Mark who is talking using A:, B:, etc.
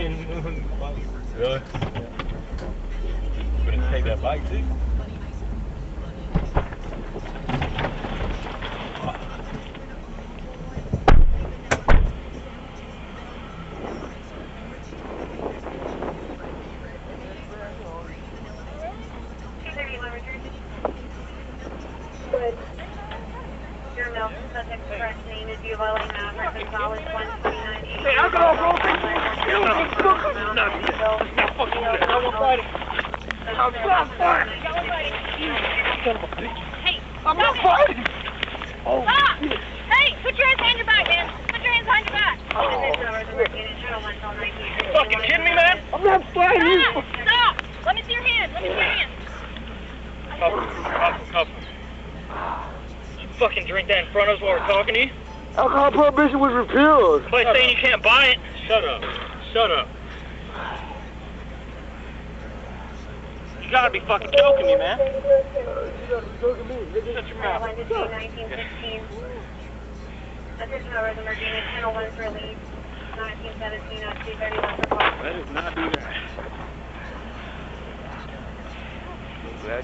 A: Really? Gonna take that bike too?
B: Your milk subject correct name is Uvali Maverick Gonzalez 129.
A: Hey, alcohol, bro. That's not fucking good. I won't fight it. I'm not fighting.
B: Hey,
A: I'm not fighting. Oh,
B: stop!
A: shit.
B: Hey, put your hands behind your back, man. Put your hands behind your back.
A: You fucking kidding me, man? I'm not fighting you.
B: Stop! Stop! Let me see your hands. Let me see your hands.
A: Cuff. You fucking drink that in front of us while we're talking to you?
C: Alcohol prohibition was repealed.
A: By saying you can't buy it. Shut up. Shut up. You gotta be fucking joking me, man.
C: You gotta be joking me.
A: Shut your mouth.
B: 1916. Additional emergency 1001 for lead. 1917 231 for call.
A: That is not do that.